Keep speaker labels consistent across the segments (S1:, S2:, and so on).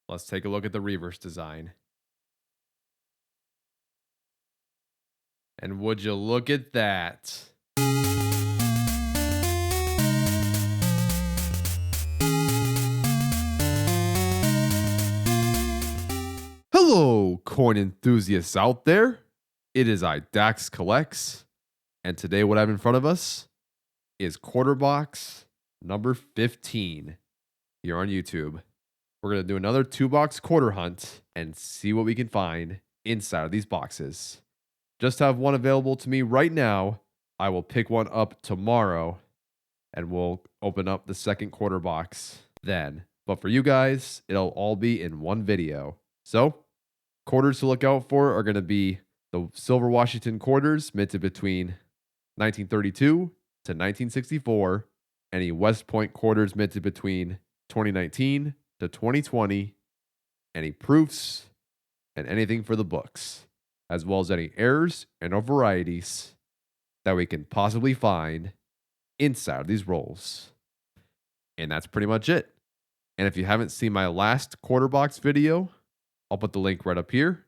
S1: Let's take a look at the reverse design. And would you look at that? Hello, coin enthusiasts out there. It is I, Dax Collects, and today what I have in front of us is quarter box number 15 here on YouTube. We're going to do another 2-box quarter hunt and see what we can find inside of these boxes. Just have one available to me right now. I will pick one up tomorrow and we'll open up the second quarter box then. But for you guys, it'll all be in one video. So, quarters to look out for are going to be the Silver Washington quarters minted between 1932 to 1964, any West Point quarters minted between 2019 to 2020, any proofs, and anything for the books, as well as any errors and or varieties that we can possibly find inside of these rolls. And that's pretty much it. And if you haven't seen my last quarter box video, I'll put the link right up here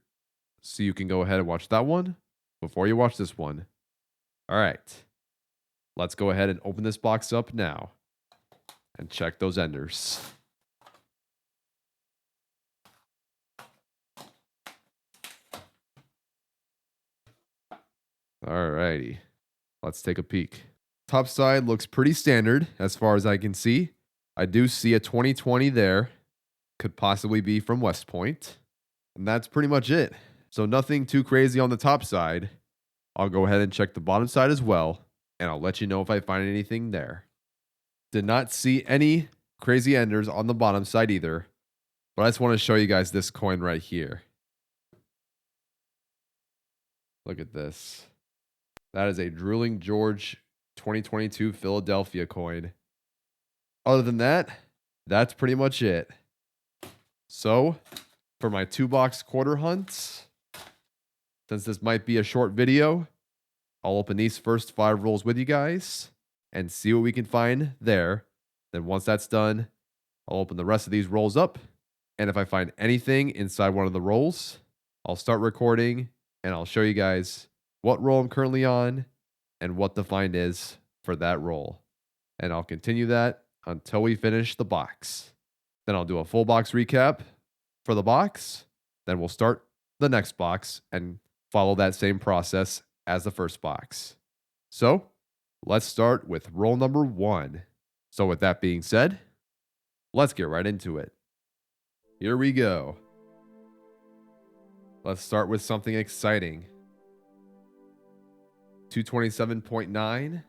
S1: so you can go ahead and watch that one before you watch this one. All right, let's go ahead and open this box up now and check those enders. All righty, let's take a peek. Top side looks pretty standard as far as I can see. I do see a 2020 there. Could possibly be from West Point. And that's pretty much it. So nothing too crazy on the top side. I'll go ahead and check the bottom side as well, and I'll let you know if I find anything there. Did not see any crazy enders on the bottom side either, but I just want to show you guys this coin right here. Look at this. That is a Drooling George 2022 Philadelphia coin. Other than that, that's pretty much it. So, for my 2-box quarter hunts, since this might be a short video, I'll open these first 5 rolls with you guys and see what we can find there. Then once that's done, I'll open the rest of these rolls up. And if I find anything inside one of the rolls, I'll start recording and I'll show you guys what roll I'm currently on and what the find is for that roll. And I'll continue that until we finish the box. Then I'll do a full box recap for the box. Then we'll start the next box and follow that same process as the first box. So let's start with roll number 1. So with that being said, let's get right into it. Here we go. Let's start with something exciting. 227.9.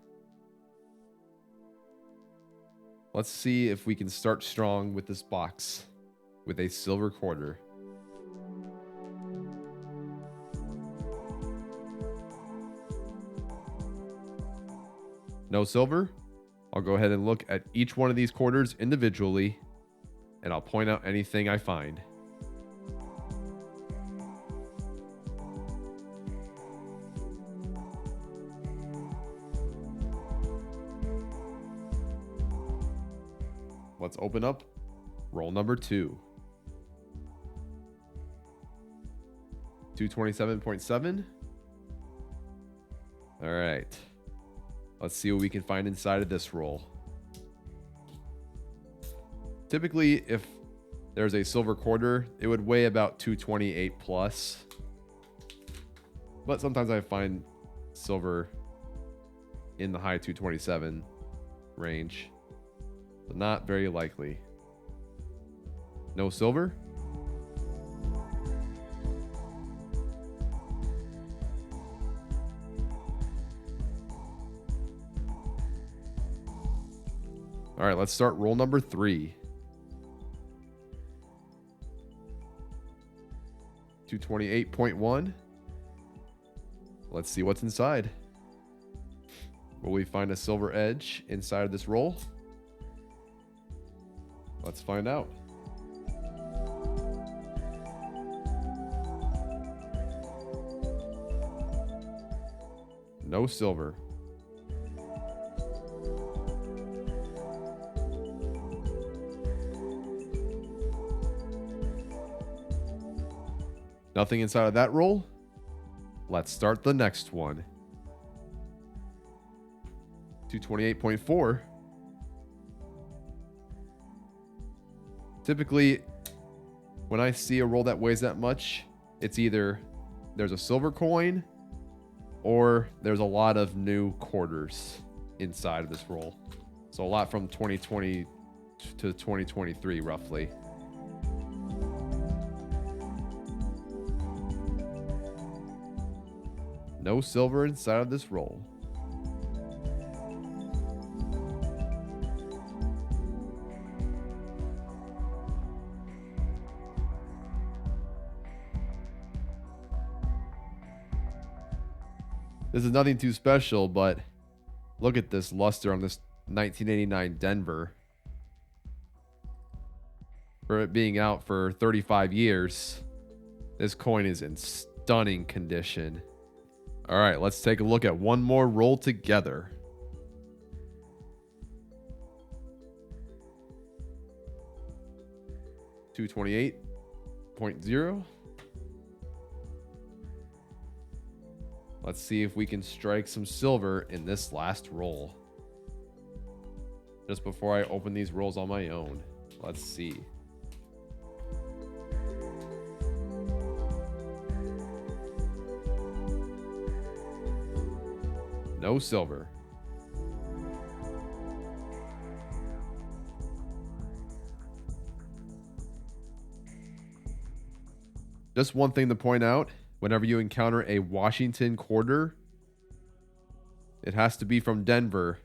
S1: Let's see if we can start strong with this box with a silver quarter. No silver? I'll go ahead and look at each one of these quarters individually, and I'll point out anything I find. Let's open up roll number 2. 227.7. All right. Let's see what we can find inside of this roll. Typically, if there's a silver quarter, it would weigh about 228 plus. But sometimes I find silver in the high 227 range. But not very likely. No silver? All right, let's start roll number 3. 228.1. Let's see what's inside. Will we find a silver edge inside of this roll? Let's find out. No silver. Nothing inside of that roll. Let's start the next one. 228.4. Typically, when I see a roll that weighs that much, it's either there's a silver coin or there's a lot of new quarters inside of this roll. So a lot from 2020 to 2023, roughly. No silver inside of this roll. This is nothing too special, but look at this luster on this 1989 Denver. For it being out for 35 years, this coin is in stunning condition. All right, let's take a look at one more roll together. $228.0. Let's see if we can strike some silver in this last roll. Just before I open these rolls on my own. Let's see. No silver. Just one thing to point out. Whenever you encounter a Washington quarter, it has to be from Denver.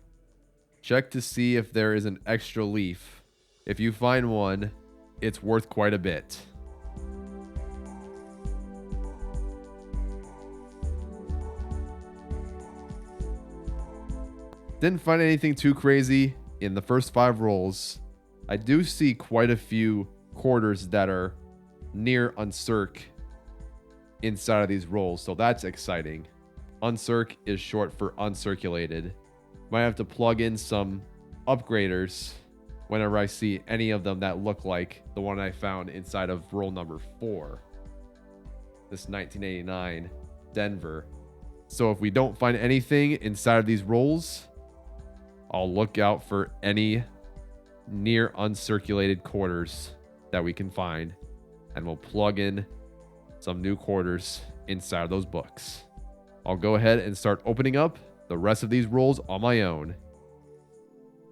S1: Check to see if there is an extra leaf. If you find one, it's worth quite a bit. Didn't find anything too crazy in the first 5 rolls. I do see quite a few quarters that are near uncirc inside of these rolls, so that's exciting. Uncirc is short for uncirculated. Might have to plug in some upgraders whenever I see any of them that look like the one I found inside of roll number 4. This 1989 Denver. So if we don't find anything inside of these rolls, I'll look out for any near uncirculated quarters that we can find, and we'll plug in some new quarters inside of those books. I'll go ahead and start opening up the rest of these rolls on my own.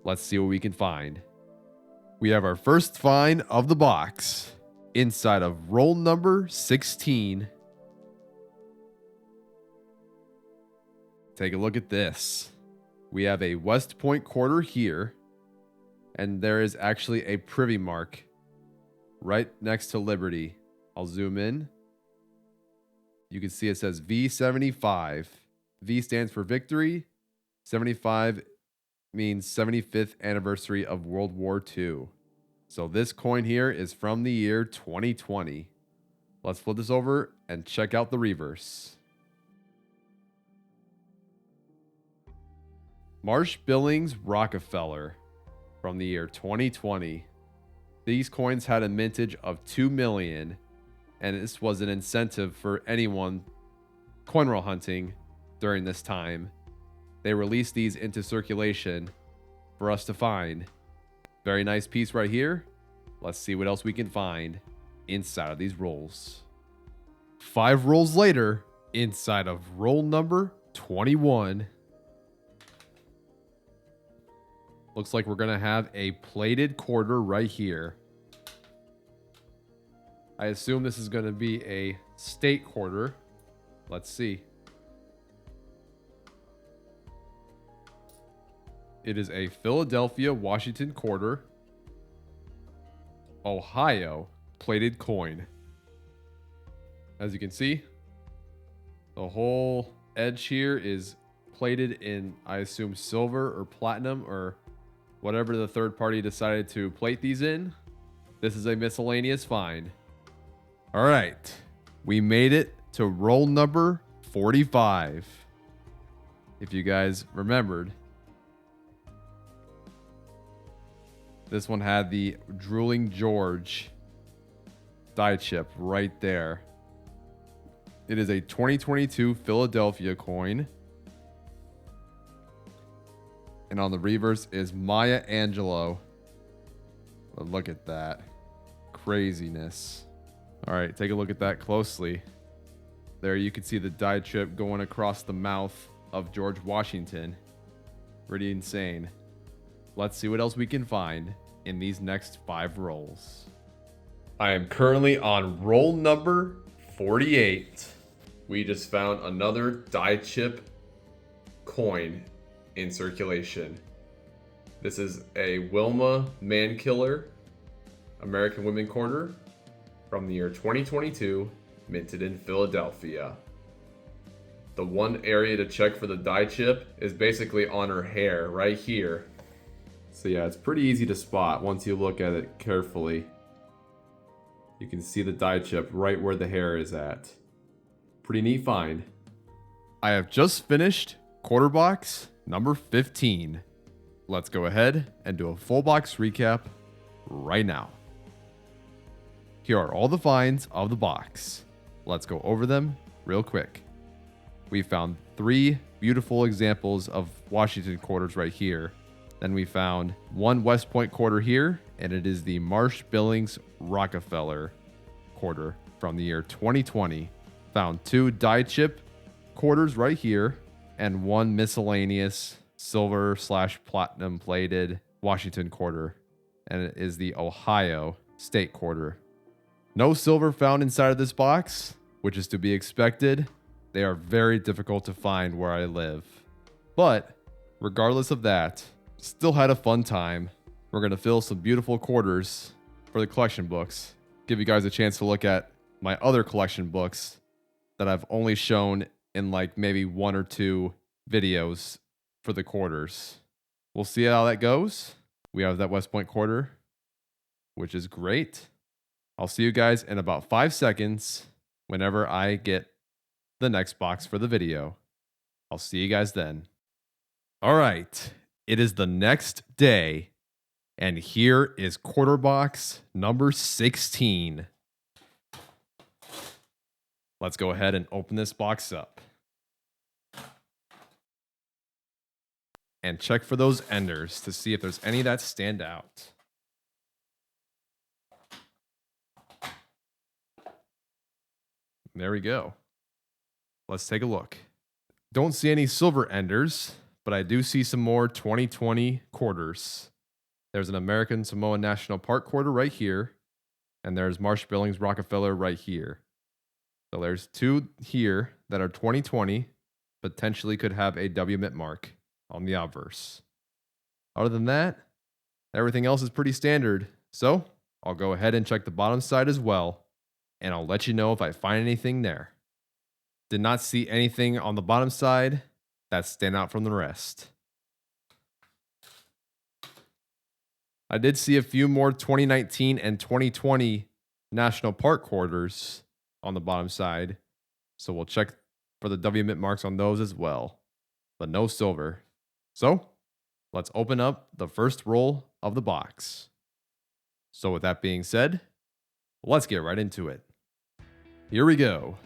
S1: Let's see what we can find. We have our first find of the box inside of roll number 16. Take a look at this. We have a West Point quarter here, and there is actually a privy mark right next to Liberty. I'll zoom in. You can see it says V75. V stands for victory. 75 means 75th anniversary of World War II. So this coin here is from the year 2020. Let's flip this over and check out the reverse. Marsh Billings Rockefeller from the year 2020. These coins had a mintage of 2 million, and this was an incentive for anyone coin roll hunting during this time. They released these into circulation for us to find. Very nice piece right here. Let's see what else we can find inside of these rolls. 5 rolls later, inside of roll number 21. Looks like we're going to have a plated quarter right here. I assume this is going to be a state quarter. Let's see. It is a Philadelphia, Washington quarter. Ohio plated coin. As you can see, the whole edge here is plated in, I assume, silver or platinum or whatever the third party decided to plate these in. This is a miscellaneous find. All right, we made it to roll number 45. If you guys remembered, this one had the Drooling George die chip right there. It is a 2022 Philadelphia coin. And on the reverse is Maya Angelou. But look at that. Craziness. All right, take a look at that closely. There you can see the die chip going across the mouth of George Washington. Pretty insane. Let's see what else we can find in these next 5 rolls. I am currently on roll number 48. We just found another die chip coin in circulation. This is a Wilma Mankiller American Women Quarter from the year 2022, minted in Philadelphia. The one area to check for the die chip is basically on her hair right here. So yeah, it's pretty easy to spot once you look at it carefully. You can see the die chip right where the hair is at. Pretty neat find. I have just finished quarter box number 15. Let's go ahead and do a full box recap right now. Here are all the finds of the box. Let's go over them real quick. We found 3 beautiful examples of Washington quarters right here. Then we found 1 West Point quarter here, and it is the Marsh Billings Rockefeller quarter from the year 2020. Found 2 die chip quarters right here, and 1 miscellaneous silver/platinum plated Washington quarter, and it is the Ohio State quarter. No silver found inside of this box, which is to be expected. They are very difficult to find where I live. But regardless of that, still had a fun time. We're going to fill some beautiful quarters for the collection books. Give you guys a chance to look at my other collection books that I've only shown in like maybe 1 or 2 videos for the quarters. We'll see how that goes. We have that West Point quarter, which is great. I'll see you guys in about 5 seconds whenever I get the next box for the video. I'll see you guys then. All right, it is the next day, and here is quarter box number 16. Let's go ahead and open this box up. And check for those enders to see if there's any that stand out. There we go. Let's take a look. Don't see any silver enders, but I do see some more 2020 quarters. There's an American Samoa National Park quarter right here, and there's Marsh Billings Rockefeller right here. So there's 2 here that are 2020, potentially could have a W mint mark on the obverse. Other than that, everything else is pretty standard. So I'll go ahead and check the bottom side as well, and I'll let you know if I find anything there. Did not see anything on the bottom side that stand out from the rest. I did see a few more 2019 and 2020 National Park quarters on the bottom side, so we'll check for the W mint marks on those as well, but no silver. So let's open up the first roll of the box. So with that being said, let's get right into it. Here we go.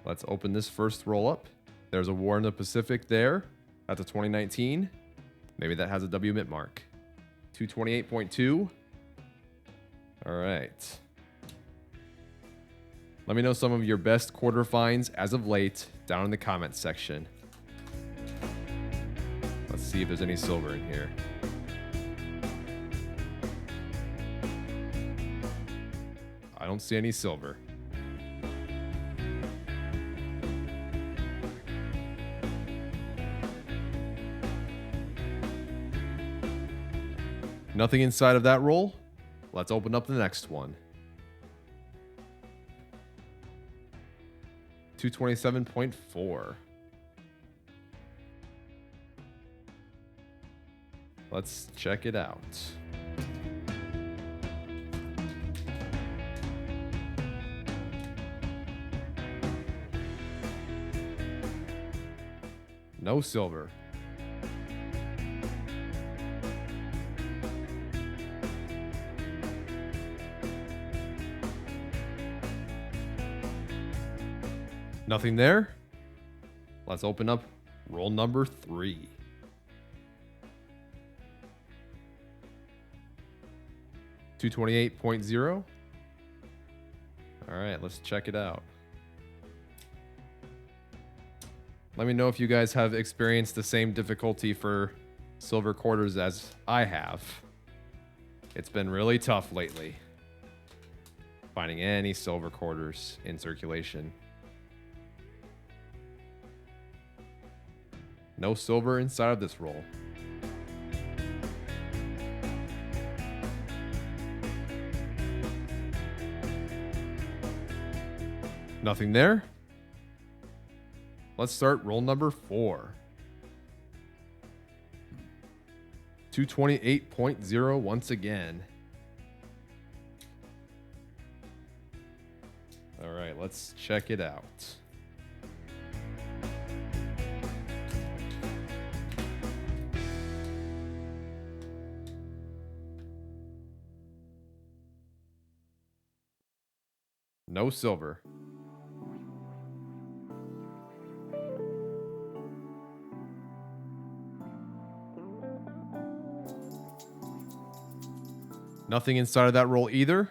S1: Let's open this first roll up. There's a War in the Pacific there. That's a 2019. Maybe that has a W mint mark. 228.2. All right. Let me know some of your best quarter finds as of late down in the comments section. Let's see if there's any silver in here. I don't see any silver. Nothing inside of that roll. Let's open up the next one. 227.4. Let's check it out. No silver. Nothing there. Let's open up roll number 3. $228.0. All right, let's check it out. Let me know if you guys have experienced the same difficulty for silver quarters as I have. It's been really tough lately finding any silver quarters in circulation. No silver inside of this roll. Nothing there. Let's start roll number 4. 228.0 once again. All right, let's check it out. No silver. Nothing inside of that roll either.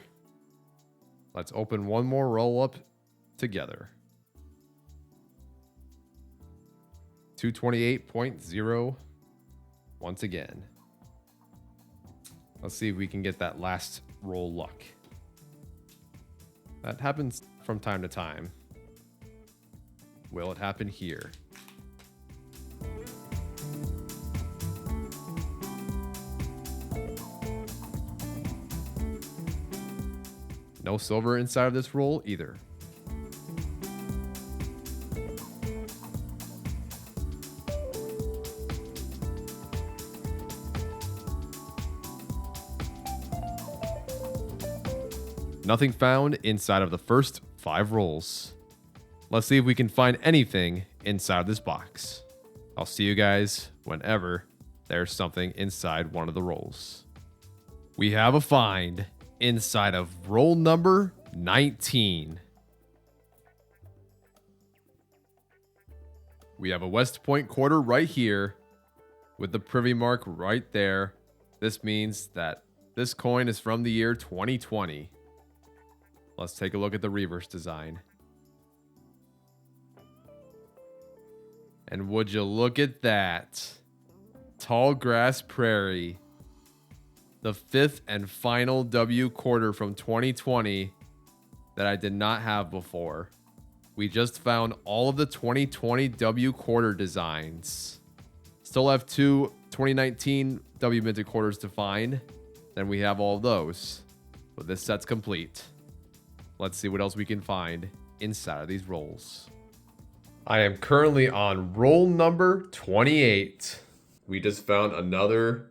S1: Let's open one more roll up together. 228.0 once again. Let's see if we can get that last roll luck. That happens from time to time. Will it happen here? No silver inside of this roll either. Nothing found inside of the first 5 rolls. Let's see if we can find anything inside of this box. I'll see you guys whenever there's something inside one of the rolls. We have a find inside of roll number 19. We have a West Point quarter right here with the privy mark right there. This means that this coin is from the year 2020. Let's take a look at the reverse design. And would you look at that? Tall Grass Prairie. The 5th and final W quarter from 2020 that I did not have before. We just found all of the 2020 W quarter designs. Still have 2 2019 W minted quarters to find. Then we have all of those. But this set's complete. Let's see what else we can find inside of these rolls. I am currently on roll number 28. We just found another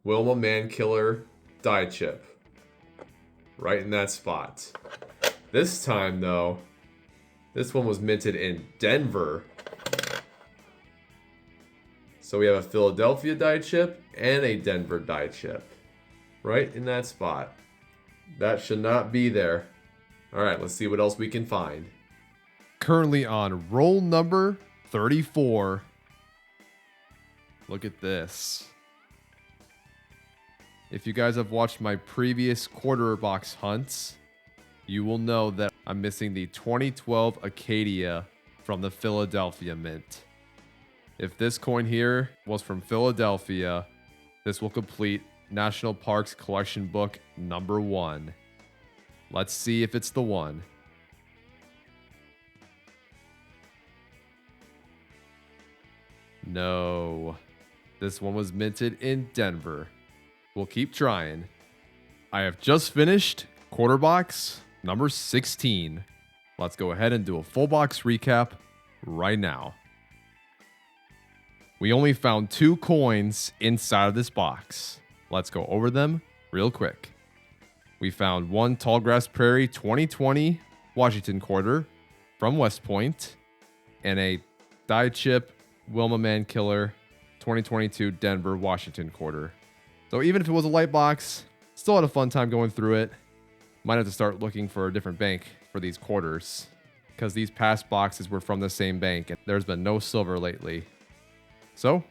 S1: Wilma Mankiller die chip. Right in that spot. This time though, this one was minted in Denver. So we have a Philadelphia die chip and a Denver die chip. Right in that spot. That should not be there. Alright, let's see what else we can find. Currently on roll number 34. Look at this. If you guys have watched my previous quarter box hunts, you will know that I'm missing the 2012 Acadia from the Philadelphia Mint. If this coin here was from Philadelphia, this will complete National Parks Collection Book number 1. Let's see if it's the one. No. This one was minted in Denver. We'll keep trying. I have just finished quarter box number 16. Let's go ahead and do a full box recap right now. We only found 2 coins inside of this box. Let's go over them real quick. We found 1 Tallgrass Prairie 2020 Washington quarter from West Point and a die chip Wilma Mankiller 2022 Denver Washington quarter. So even if it was a light box, still had a fun time going through it. Might have to start looking for a different bank for these quarters. because these past boxes were from the same bank and there's been no silver lately. So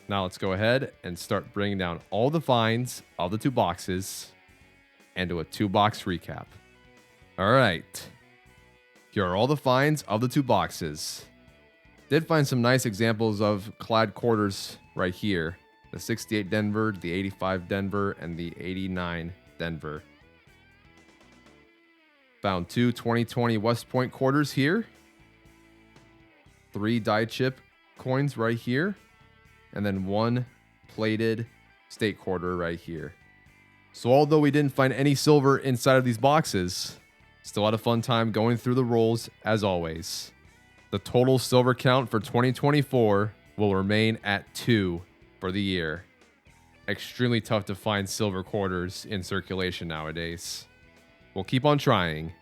S1: now let's go ahead and start bringing down all the finds of the 2 boxes and do a 2-box recap. All right. Here are all the finds of the 2 boxes. Did find some nice examples of Clad quarters right here. The 68 Denver, the 85 Denver, and the 89 Denver. Found 2 2020 West Point quarters here. 3 die chip coins right here. And then 1 plated state quarter right here. So although we didn't find any silver inside of these boxes, still had a fun time going through the rolls as always. The total silver count for 2024 will remain at 2 for the year. Extremely tough to find silver quarters in circulation nowadays. We'll keep on trying.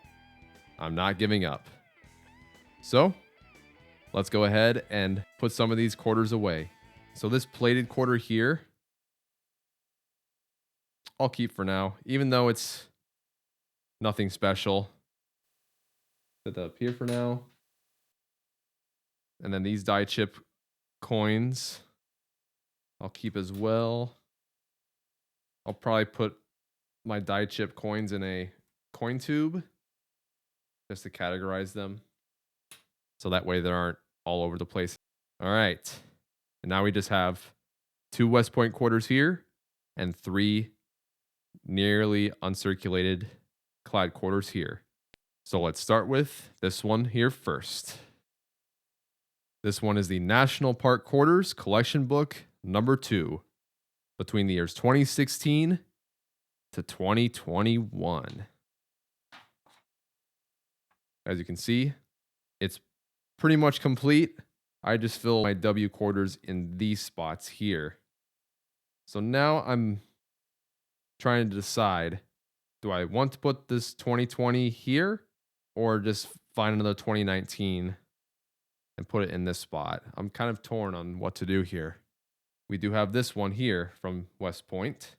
S1: I'm not giving up. So, let's go ahead and put some of these quarters away. So this plated quarter here, I'll keep for now, even though it's nothing special. Put that up here for now. And then these die chip coins, I'll keep as well. I'll probably put my die chip coins in a coin tube just to categorize them. So that way they aren't all over the place. All right. And now we just have 2 West Point quarters here and 3 nearly uncirculated Clad quarters here. So let's start with this one here first. This one is the National Park Quarters Collection Book number 2 between the years 2016 to 2021. As you can see, it's pretty much complete. I just fill my W quarters in these spots here. So now I'm trying to decide, do I want to put this 2020 here or just find another 2019 and put it in this spot? I'm kind of torn on what to do here. We do have this one here from West Point.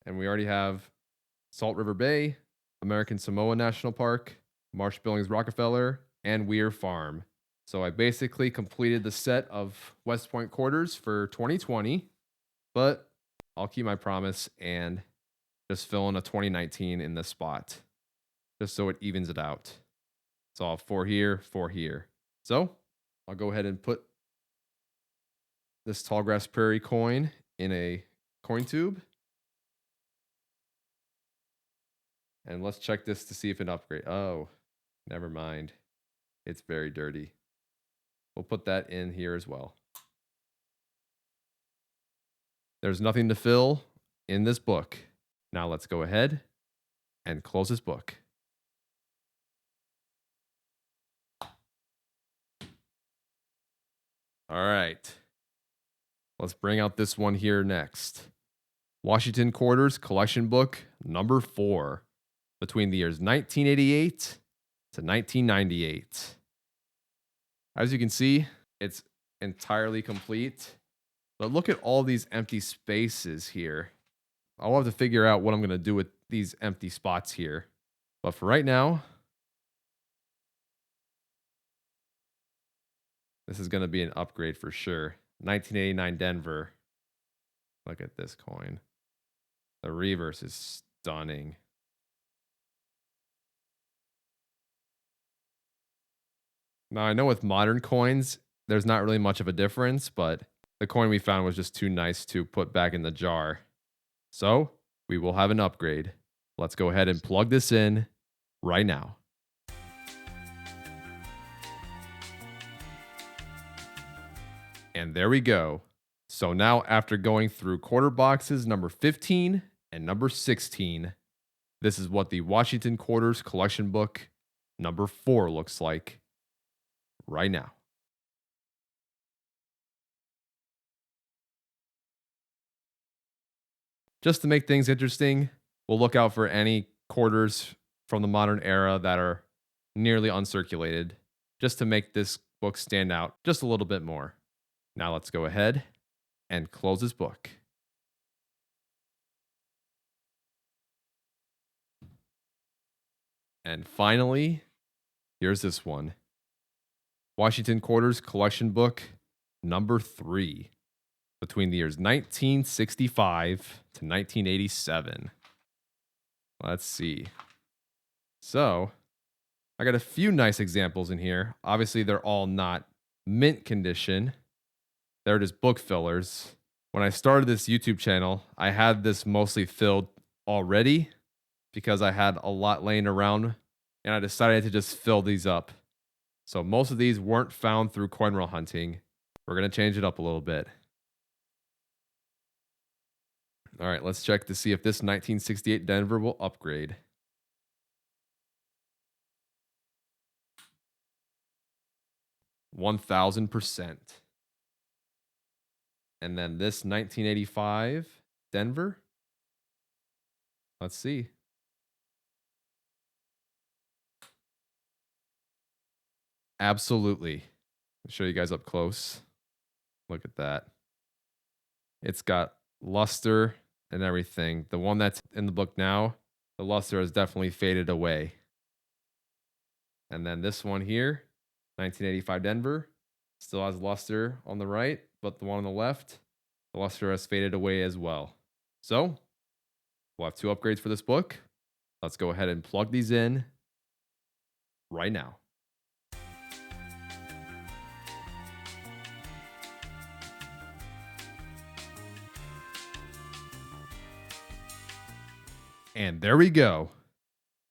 S1: And we already have Salt River Bay, American Samoa National Park, Marsh Billings Rockefeller, and Weir Farm. So I basically completed the set of West Point quarters for 2020, but I'll keep my promise and just fill in a 2019 in this spot, just so it evens it out. So I'll have 4 here, 4 here. So I'll go ahead and put this Tallgrass Prairie coin in a coin tube. And let's check this to see if it upgrades. Oh, never mind. It's very dirty. We'll put that in here as well. There's nothing to fill in this book. Now let's go ahead and close this book. All right. Let's bring out this one here next. Washington Quarters Collection Book number 4 between the years 1988 to 1998. As you can see, it's entirely complete. But look at all these empty spaces here. I'll have to figure out what I'm going to do with these empty spots here. But for right now, this is going to be an upgrade for sure. 1989 Denver. Look at this coin. The reverse is stunning. Now, I know with modern coins, there's not really much of a difference, but the coin we found was just too nice to put back in the jar. So, we will have an upgrade. Let's go ahead and plug this in right now. And there we go. So now after going through quarter boxes number 15 and number 16, this is what the Washington Quarters Collection Book number 4 looks like right now. Just to make things interesting, we'll look out for any quarters from the modern era that are nearly uncirculated, just to make this book stand out just a little bit more. Now let's go ahead and close this book. And finally, here's this one. Washington Quarters Collection Book number 3. Between the years 1965 to 1987. Let's see. So, I got a few nice examples in here. Obviously, they're all not mint condition. They're just book fillers. When I started this YouTube channel, I had this mostly filled already because I had a lot laying around and I decided to just fill these up. So most of these weren't found through coin roll hunting. We're going to change it up a little bit. All right, let's check to see if this 1968 Denver will upgrade. $1,000%. And then this 1985 Denver. Let's see. Absolutely. I'll show you guys up close. Look at that. It's got luster and everything. The one that's in the book now, the luster has definitely faded away. And then this one here, 1985 Denver, still has luster on the right, but the one on the left, the luster has faded away as well. So we'll have 2 upgrades for this book. Let's go ahead and plug these in right now. And there we go.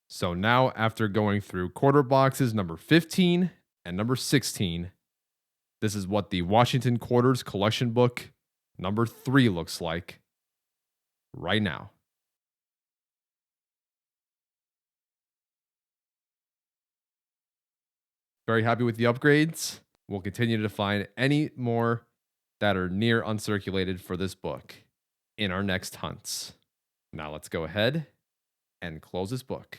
S1: So now after going through quarter boxes number 15 and number 16, this is what the Washington Quarters Collection Book number 3 looks like right now. Very happy with the upgrades. We'll continue to find any more that are near uncirculated for this book in our next hunts. Now let's go ahead and close this book.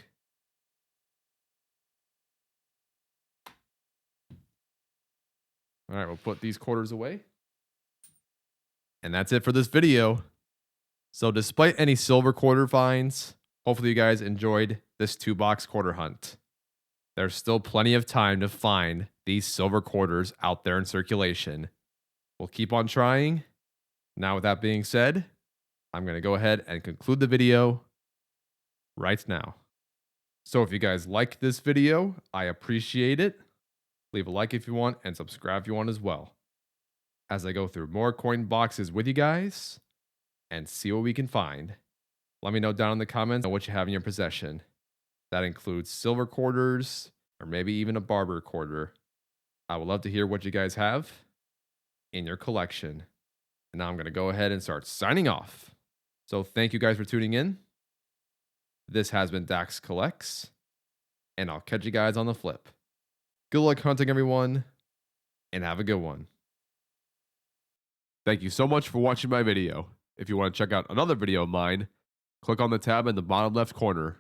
S1: All right, we'll put these quarters away. And that's it for this video. So despite any silver quarter finds, hopefully you guys enjoyed this 2-box quarter hunt. There's still plenty of time to find these silver quarters out there in circulation. We'll keep on trying. Now with that being said, I'm going to go ahead and conclude the video right now. So if you guys liked this video, I appreciate it. Leave a like if you want and subscribe if you want as well. As I go through more coin boxes with you guys and see what we can find. Let me know down in the comments what you have in your possession. That includes silver quarters or maybe even a barber quarter. I would love to hear what you guys have in your collection. And now I'm going to go ahead and start signing off. So thank you guys for tuning in. This has been Dax Collects, and I'll catch you guys on the flip. Good luck hunting, everyone, and have a good one. Thank you so much for watching my video. If you want to check out another video of mine, click on the tab in the bottom left corner.